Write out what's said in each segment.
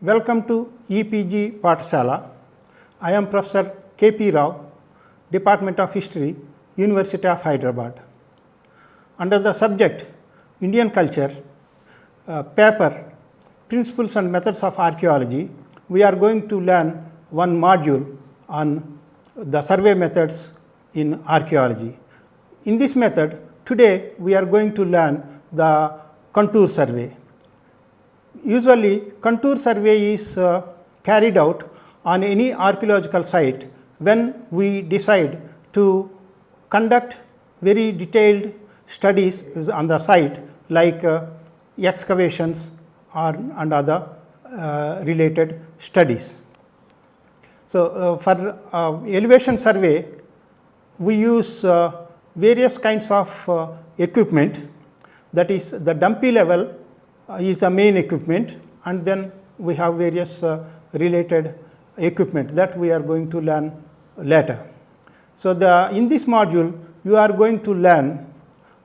Welcome to EPG Pathshala. I am Professor K.P. Rao, Department of History, University of Hyderabad. Under the subject Indian Culture, paper Principles and Methods of Archaeology, we are going to learn one module on the survey methods in archaeology. In this method, today we are going to learn the contour survey. Usually, contour survey is carried out on any archaeological site when we decide to conduct very detailed studies on the site, like excavations and other related studies. So, for elevation survey, we use various kinds of equipment. That is, the dumpy level is the main equipment, and then we have various related equipment that we are going to learn later. So, in this module you are going to learn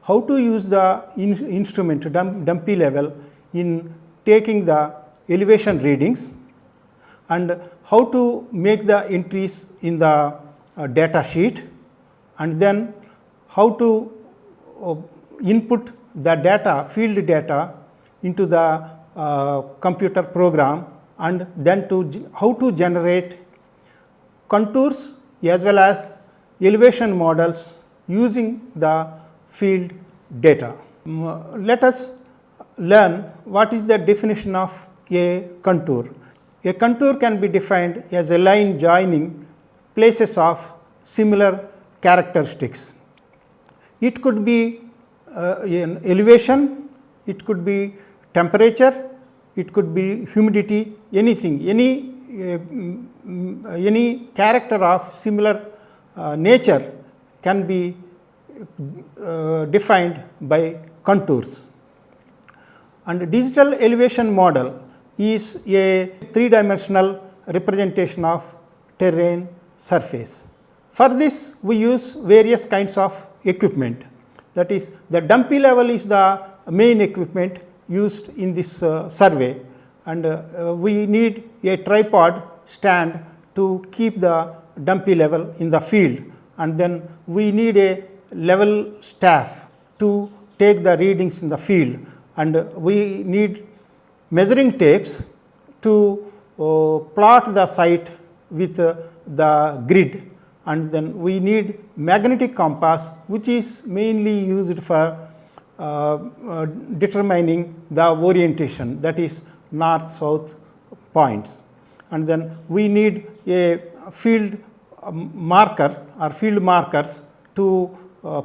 how to use the instrument dumpy level in taking the elevation readings, and how to make the entries in the data sheet, and then how to input the data, field data, into the computer program, and then how to generate contours as well as elevation models using the field data. Let us learn what is the definition of a contour. A contour can be defined as a line joining places of similar characteristics. It could be an elevation, it could be temperature, it could be humidity, anything, any character of similar nature can be defined by contours. And digital elevation model is a three-dimensional representation of terrain surface. For this, we use various kinds of equipment. That is, the dumpy level is the main equipment used in this survey, and we need a tripod stand to keep the dumpy level in the field, and then we need a level staff to take the readings in the field, and we need measuring tapes to plot the site with the grid, and then we need magnetic compass, which is mainly used for determining the orientation, that is north south points. And then we need a field marker or field markers to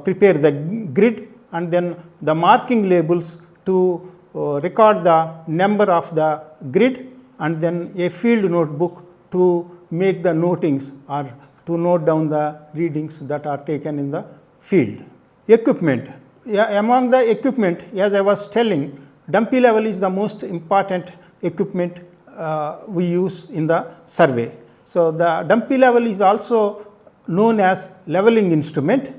prepare the grid, and then the marking labels to record the number of the grid, and then a field notebook to make the notings or to note down the readings that are taken in the field. Equipment. Among the equipment, as I was telling, dumpy level is the most important equipment we use in the survey. So, the dumpy level is also known as leveling instrument,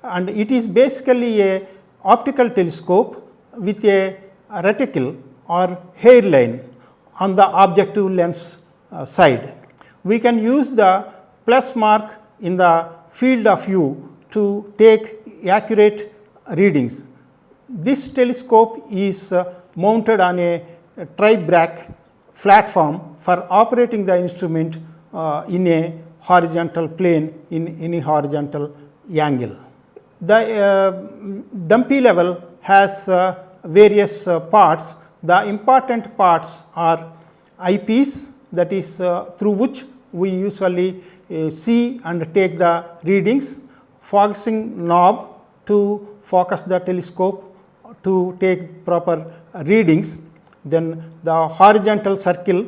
and it is basically a optical telescope with a reticle or hairline on the objective lens side. We can use the plus mark in the field of view to take accurate readings. This telescope is mounted on a tri-brack platform for operating the instrument in a horizontal plane in any horizontal angle. The dumpy level has various parts. The important parts are eyepiece, that is through which we usually see and take the readings, focusing knob to focus the telescope to take proper readings, then the horizontal circle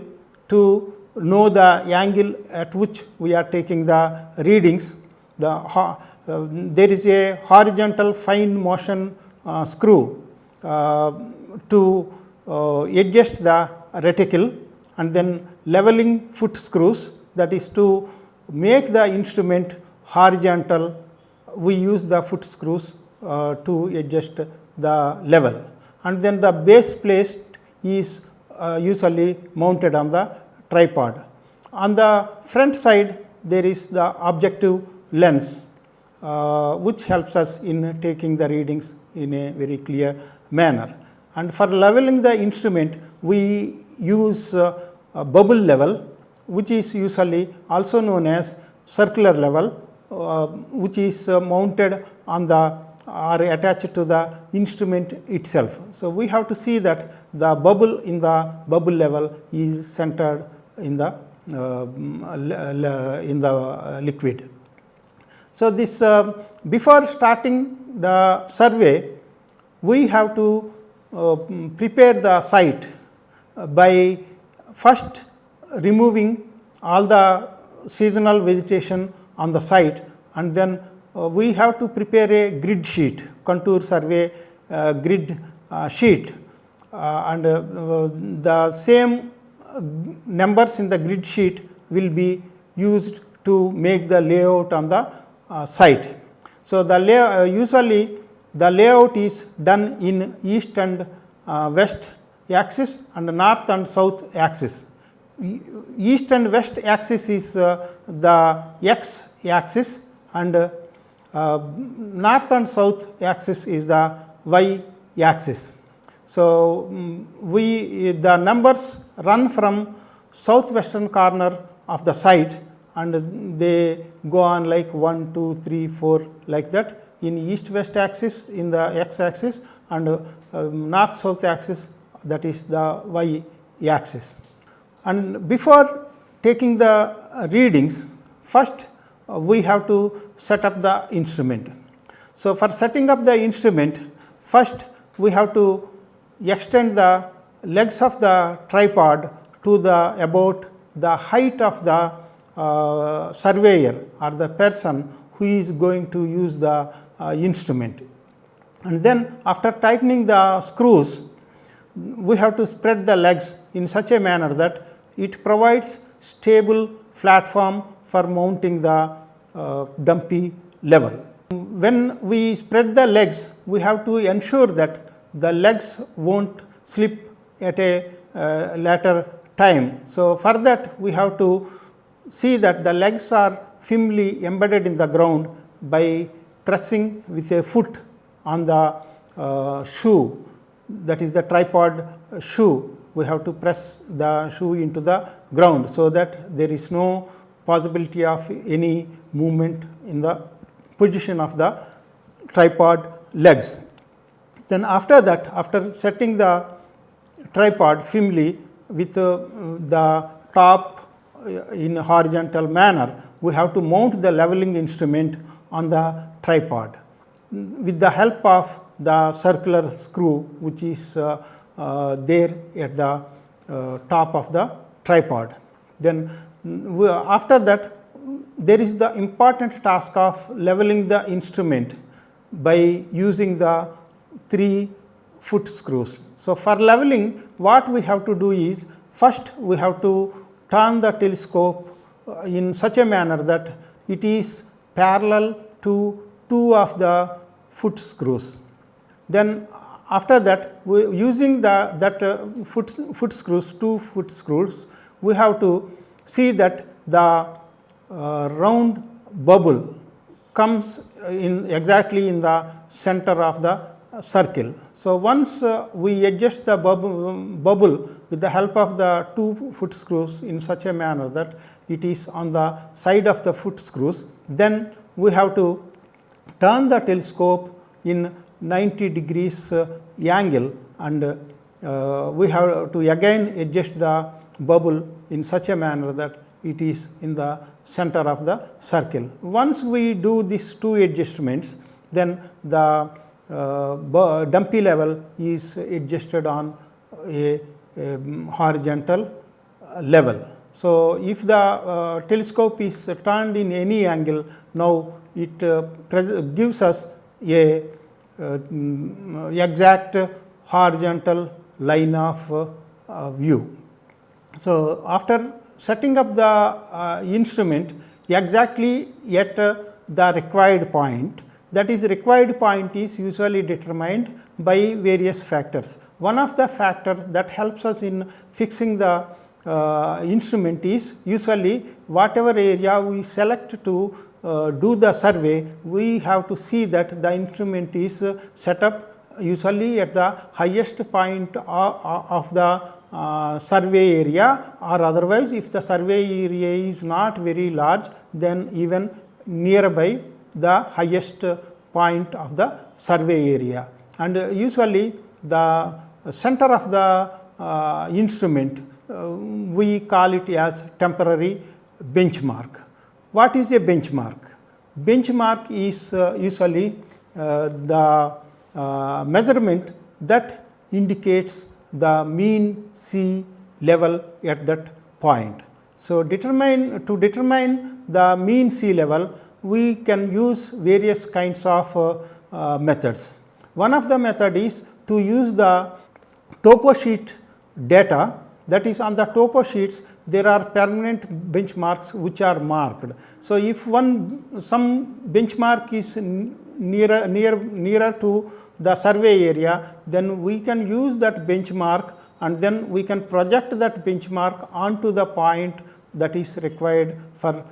to know the angle at which we are taking the readings. There is a horizontal fine motion screw to adjust the reticle, and then leveling foot screws, that is to make the instrument horizontal. We use the foot screws to adjust the level, and then the base plate is usually mounted on the tripod. On the front side, there is the objective lens, which helps us in taking the readings in a very clear manner. And for leveling the instrument, we use a bubble level, which is usually also known as circular level, which is mounted on the or attached to the instrument itself. So, we have to see that the bubble in the bubble level is centered in the liquid. So, this before starting the survey, we have to prepare the site by first removing all the seasonal vegetation on the site, and then we have to prepare a grid sheet, contour survey grid sheet, and the same numbers in the grid sheet will be used to make the layout on the site. So, the usually the layout is done in east and west axis and north and south axis. East and west axis is the x axis, and north and south axis is the y axis. So, the numbers run from southwestern corner of the site, and they go on like 1, 2, 3, 4 like that in east west axis in the x axis, and north south axis, that is the y axis. And before taking the readings, first we have to set up the instrument. So, for setting up the instrument, first we have to extend the legs of the tripod to the about the height of the surveyor or the person who is going to use the instrument. And then after tightening the screws, we have to spread the legs in such a manner that it provides stable platform for mounting the dumpy level. When we spread the legs, we have to ensure that the legs won't slip at a later time. So, for that we have to see that the legs are firmly embedded in the ground by pressing with a foot on the shoe, that is the tripod shoe. We have to press the shoe into the ground, so that there is no possibility of any movement in the position of the tripod legs. Then after that, after setting the tripod firmly with the top in a horizontal manner, we have to mount the leveling instrument on the tripod with the help of the circular screw, which is there at the top of the tripod. Then after that, there is the important task of leveling the instrument by using the 3 foot screws. So, for leveling, what we have to do is, first we have to turn the telescope in such a manner that it is parallel to 2 of the foot screws. Then after that, using foot screws, 2 foot screws, we have to see that the round bubble comes in exactly in the center of the circle. So, once we adjust the bubble with the help of the 2 foot screws in such a manner that it is on the side of the foot screws, then we have to turn the telescope in 90 degrees angle, and we have to again adjust the bubble in such a manner that it is in the center of the circle. Once we do these 2 adjustments, then the dumpy level is adjusted on a horizontal level. So, if the telescope is turned in any angle, now it gives us a exact horizontal line of view. So, after setting up the instrument exactly at the required point, that is required point is usually determined by various factors. One of the factors that helps us in fixing the instrument is usually whatever area we select to do the survey, we have to see that the instrument is set up usually at the highest point of the survey area, or otherwise if the survey area is not very large, then even nearby the highest point of the survey area. And usually the center of the instrument, we call it as temporary benchmark. What is a benchmark? Benchmark is usually the measurement that indicates the mean sea level at that point. So, to determine the mean sea level, we can use various kinds of methods. One of the method is to use the topo sheet data, that is on the topo sheets there are permanent benchmarks which are marked. So, if some benchmark is nearer to the survey area, then we can use that benchmark and then we can project that benchmark onto the point that is required for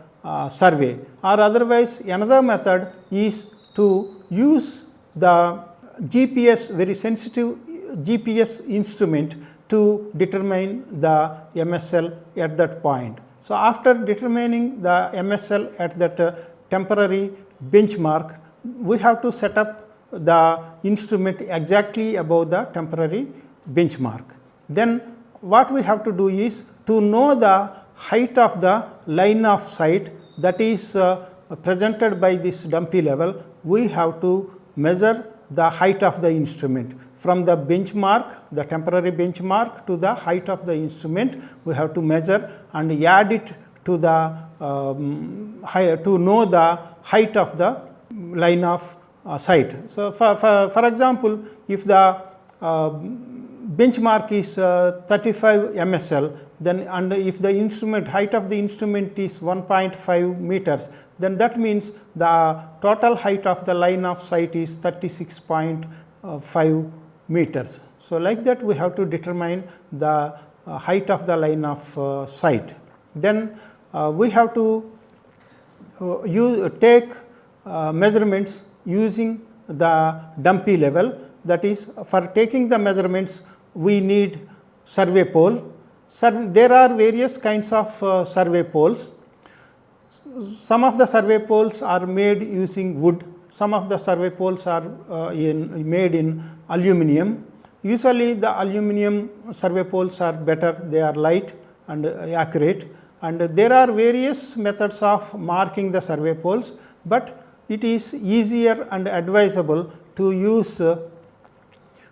survey. Or otherwise another method is to use the GPS, very sensitive GPS instrument to determine the MSL at that point. So, after determining the MSL at that temporary benchmark, we have to set up the instrument exactly above the temporary benchmark. Then what we have to do is to know the height of the line of sight that is presented by this dumpy level, we have to measure the height of the instrument. From the benchmark, the temporary benchmark to the height of the instrument, we have to measure and add it to the to know the height of the line of sight. So, for example, if the benchmark is 35 MSL, then and if the instrument height of the instrument is 1.5 meters, then that means the total height of the line of sight is 36.5 meters. So, like that we have to determine the height of the line of sight. Then we have to take measurements using the dumpy level, that is for taking the measurements we need survey pole. There are various kinds of survey poles. Some of the survey poles are made using wood, some of the survey poles are made in aluminum. Usually the aluminum survey poles are better, they are light and accurate, and there are various methods of marking the survey poles, but it is easier and advisable to use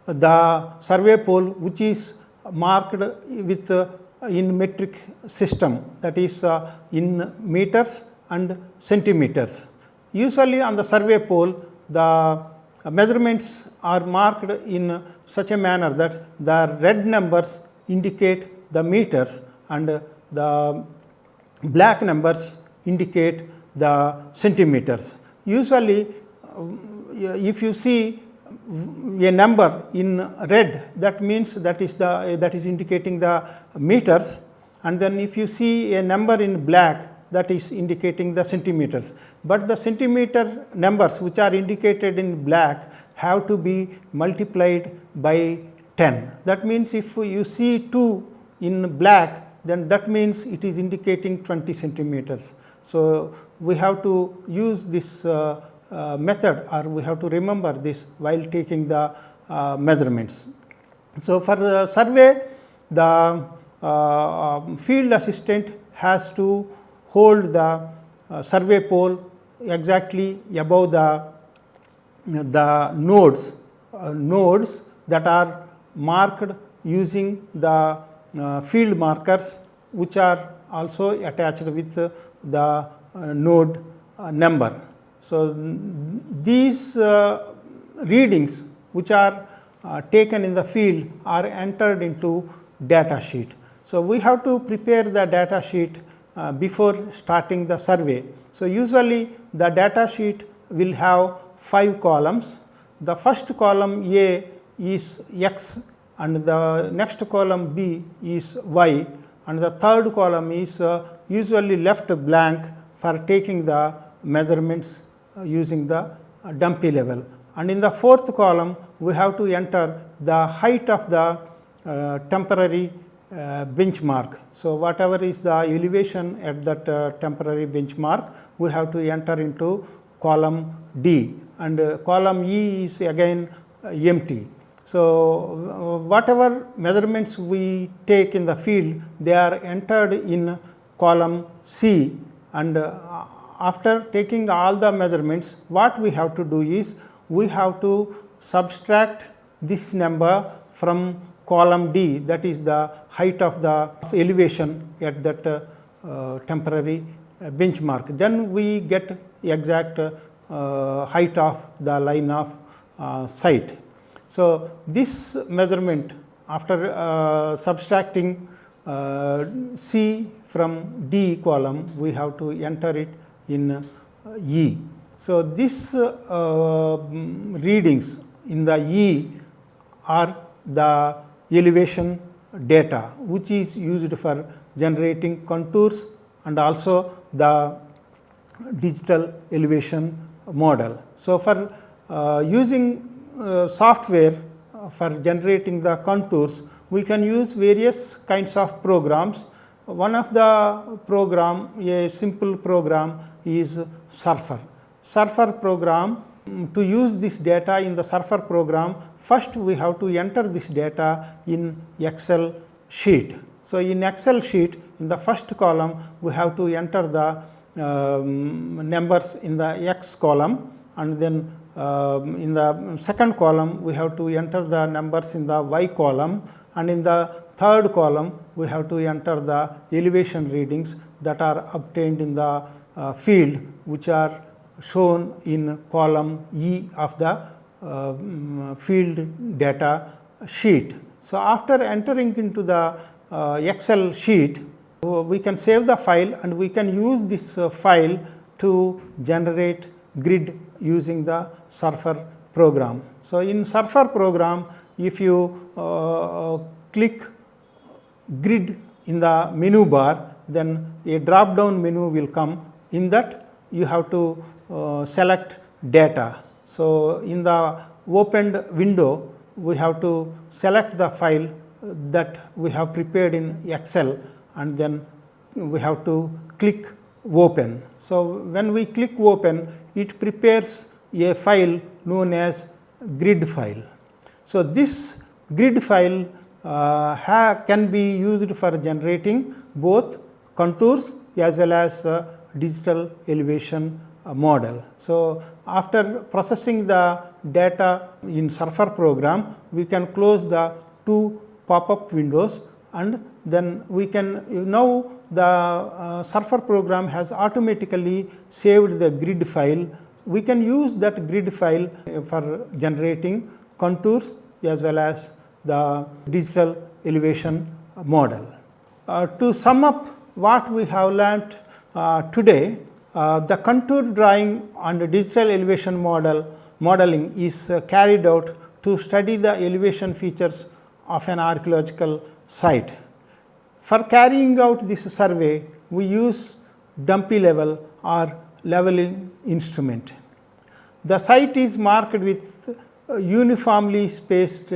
the survey pole which is marked with in metric system, that is in meters and centimeters. Usually on the survey pole the measurements are marked in such a manner that the red numbers indicate the meters and the black numbers indicate the centimeters. Usually if you see a number in red, that means that is indicating the meters, and then if you see a number in black, that is indicating the centimeters. But the centimeter numbers which are indicated in black have to be multiplied by 10. That means if you see 2 in black, then that means it is indicating 20 centimeters. So, we have to use this method, or we have to remember this while taking the measurements. So, for the survey, the field assistant has to hold the survey pole exactly above the nodes that are marked using the field markers, which are also attached with the node number. So, these readings which are taken in the field are entered into data sheet. So, we have to prepare the data sheet before starting the survey. So, usually the data sheet will have 5 columns. The first column A is X and the next column B is Y, and the third column is usually left blank for taking the measurements using the dumpy level. And in the fourth column, we have to enter the height of the temporary benchmark. So, whatever is the elevation at that temporary benchmark, we have to enter into column D, and column E is again empty. So, whatever measurements we take in the field, they are entered in column C, and after taking all the measurements, what we have to do is we have to subtract this number from column D, that is the height of the elevation at that temporary benchmark. Then we get exact height of the line of sight. So, this measurement after subtracting C from D column, we have to enter it in E. So, this readings in the E are the elevation data, which is used for generating contours and also the digital elevation model. So, for using software for generating the contours, we can use various kinds of programs. One of the program, a simple program, is Surfer. Surfer program, to use this data in the Surfer program, first we have to enter this data in Excel sheet. So, in Excel sheet, in the first column, we have to enter the numbers in the X column, and then in the second column, we have to enter the numbers in the Y column, and in the third column, we have to enter the elevation readings that are obtained in the field, which are shown in column E of the field data sheet. So, after entering into the Excel sheet, we can save the file and we can use this file to generate grid using the Surfer program. So, in Surfer program, if you click grid in the menu bar, then a drop down menu will come. In that, you have to select data. So, in the opened window, we have to select the file that we have prepared in Excel, and then we have to click open. So, when we click open, it prepares a file known as grid file. So, this grid file can be used for generating both contours as well as digital elevation model. So, after processing the data in Surfer program, we can close the two pop-up windows, and then we can now the Surfer program has automatically saved the grid file. We can use that grid file for generating contours as well as the digital elevation model. To sum up what we have learnt today, the contour drawing and digital elevation modeling is carried out to study the elevation features of an archaeological site. For carrying out this survey, we use dumpy level or leveling instrument. The site is marked with uniformly spaced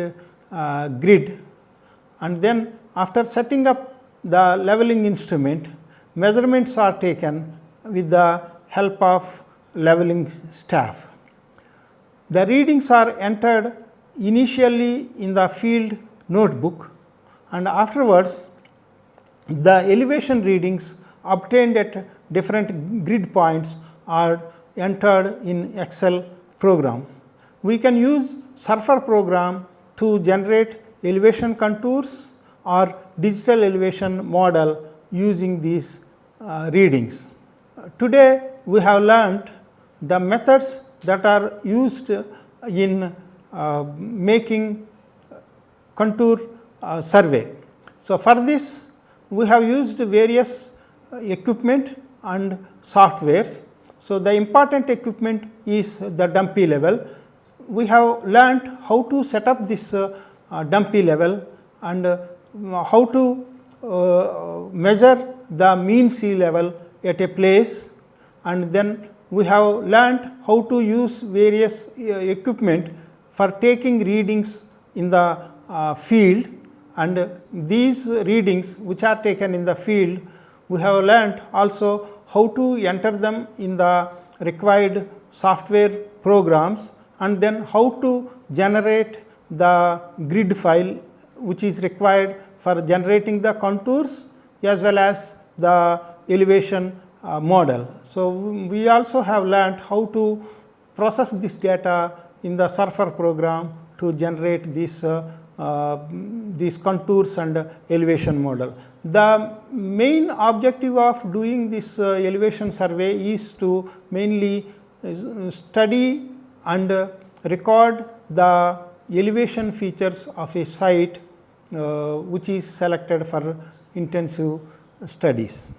grid, and then after setting up the leveling instrument, measurements are taken with the help of leveling staff. The readings are entered initially in the field notebook, and afterwards the elevation readings obtained at different grid points are entered in Excel program. We can use Surfer program to generate elevation contours or digital elevation model using these readings. Today, we have learnt the methods that are used in making contour survey. So, for this we have used various equipment and softwares. So, the important equipment is the dumpy level. We have learnt how to set up this dumpy level and how to measure the mean sea level at a place, and then we have learnt how to use various equipment for taking readings in the field, and these readings which are taken in the field, we have learnt also how to enter them in the required software programs, and then how to generate the grid file which is required for generating the contours as well as the elevation model. So, we also have learnt how to process this data in the surfer program to generate these contours and elevation model. The main objective of doing this elevation survey is to mainly study and record the elevation features of a site which is selected for intensive studies.